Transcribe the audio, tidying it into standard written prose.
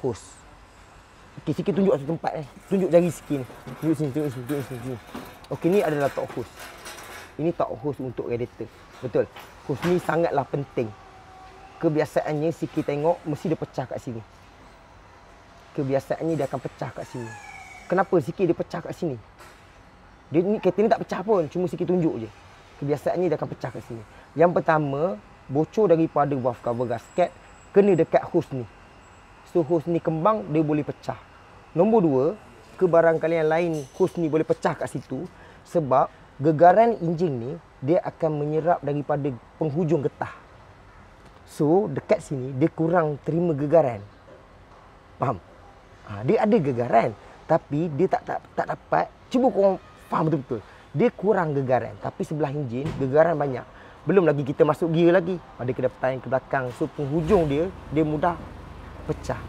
hos. Okey, sikit tunjuk satu tempat ni. Tunjuk jari sikit ni. Tunjuk sini, tunjuk sini, tunjuk sini. Okey, ni adalah top hos. Ini top hos untuk radiator. Betul. Hos ni sangatlah penting. Kebiasaannya sikit tengok mesti dia pecah kat sini. Kebiasaannya dia akan pecah kat sini. Kenapa sikit dia pecah kat sini? Dia ni kereta ni tak pecah pun, cuma sikit tunjuk je. Kebiasaannya dia akan pecah kat sini. Yang pertama, bocor daripada valve cover gasket kena dekat hos ni. So hos ni kembang, dia boleh pecah. Nombor dua, kebarangkalian lain hos ni boleh pecah kat situ sebab gegaran enjin ni dia akan menyerap daripada penghujung getah. So dekat sini dia kurang terima gegaran. Faham? Dia ada gegaran tapi dia tak dapat. Cuba korang faham betul-betul. Dia kurang gegaran tapi sebelah enjin gegaran banyak. Belum lagi kita masuk gear lagi. Ada ke depan, ke belakang. So penghujung dia mudah pecah.